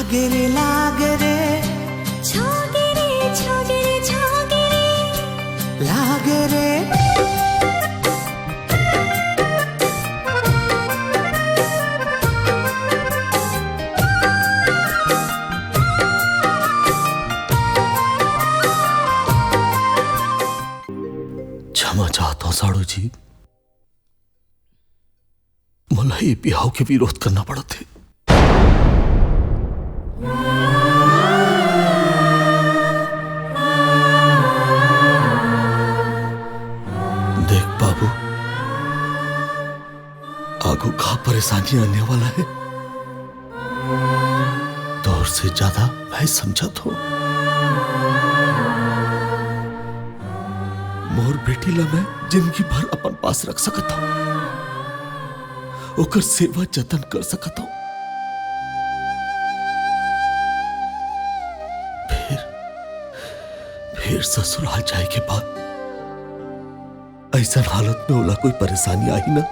लागे रे लागे रे छोगे रे छोगे रे छोगे रे लागे रे क्षमा चाहता हूं साड़ू जी, मला ये बिहाव के विरोध करना पड़ा थे। देख बाबू, आगू का परेशानी आने वाला है, दौर से ज्यादा मैं समझा तो मोर बेटी ला मैं जिंदगी भर अपन पास रख सकता हूं, ओकर सेवा जतन कर सकता हूं। फिर ससुराल जाए के बाद ऐसा हालत में ओला कोई परेशानी आई ना,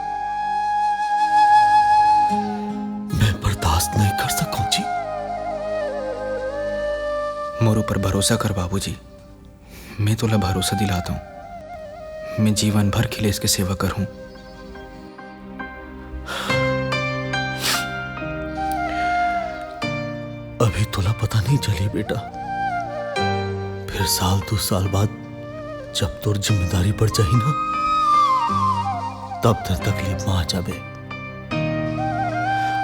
मैं बर्दाश्त नहीं कर सकूं जी। मोर ऊपर भरोसा कर बाबूजी, मैं तोला भरोसा दिलाता हूं, मैं जीवन भर के लिए इसकी सेवा करूं। अभी तोला पता नहीं चली बेटा, फिर साल 2 साल बाद जब तोर जिम्मेदारी बढ़ जाही ना, तब तक तकलीफ में आ जाबे।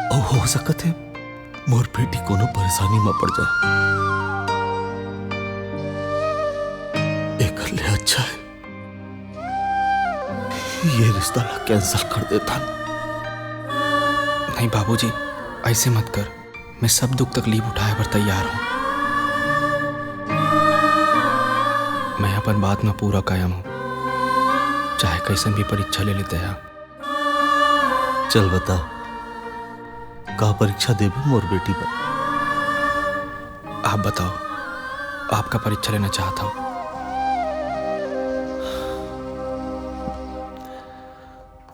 और हो सकत है मोर बेटी कोनो परेशानी में पड़ जाए, एक ले अच्छा है ये रिश्ता ला कैंसिल कर देता। नहीं बाबूजी, ऐसे मत कर, मैं सब दुख तकलीफ उठाए पर तैयार हूं। मैं अपन बात में पूरा कायम हूं, चाहे कैसन भी परीक्षा ले लेते हैं। चल बता, का परीक्षा देबे मोर बेटी पर? आप बताओ, आपका परीक्षा लेना चाहता हूं।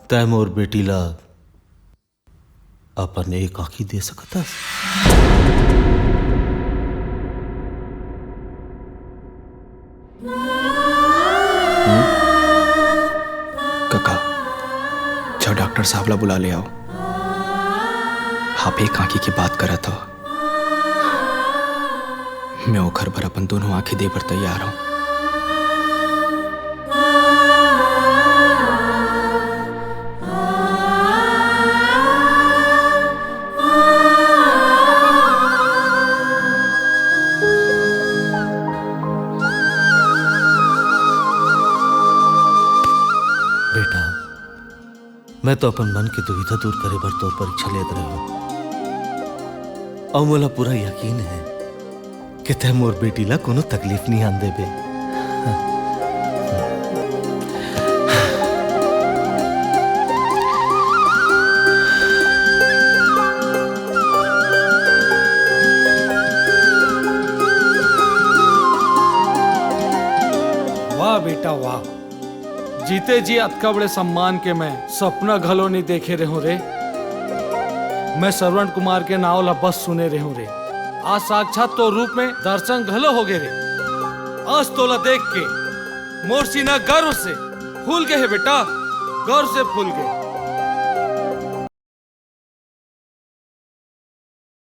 तय मोर बेटी ला अपन एक आंखी दे सकता? काका, जाओ डॉक्टर साहब ला बुला ले आओ। आप एक आंखी की बात करा था, मैं वो घर पर अपन दोनों आंखें दे पर तैयार हूं। बेटा, मैं तो अपन मन की दुविधा दूर करे बर तो परीक्षा लेत रहे हो, और मोला पूरा यकीन है कि तय मोर बेटी ला कोनो तकलीफ नहीं आन देबे। वाह बेटा वाह, जीते जी अतका बड़े सम्मान के मैं सपना घलो नहीं देखे रहूं रे। मैं श्रवण कुमार के नाव ला बस सुने रहूं रे, आज साक्षात तो रूप में दर्शन घलो हो गए रे। आज तोला देख के मोर सीना गर्व से फूल गए है बेटा, गर्व से फूल गए।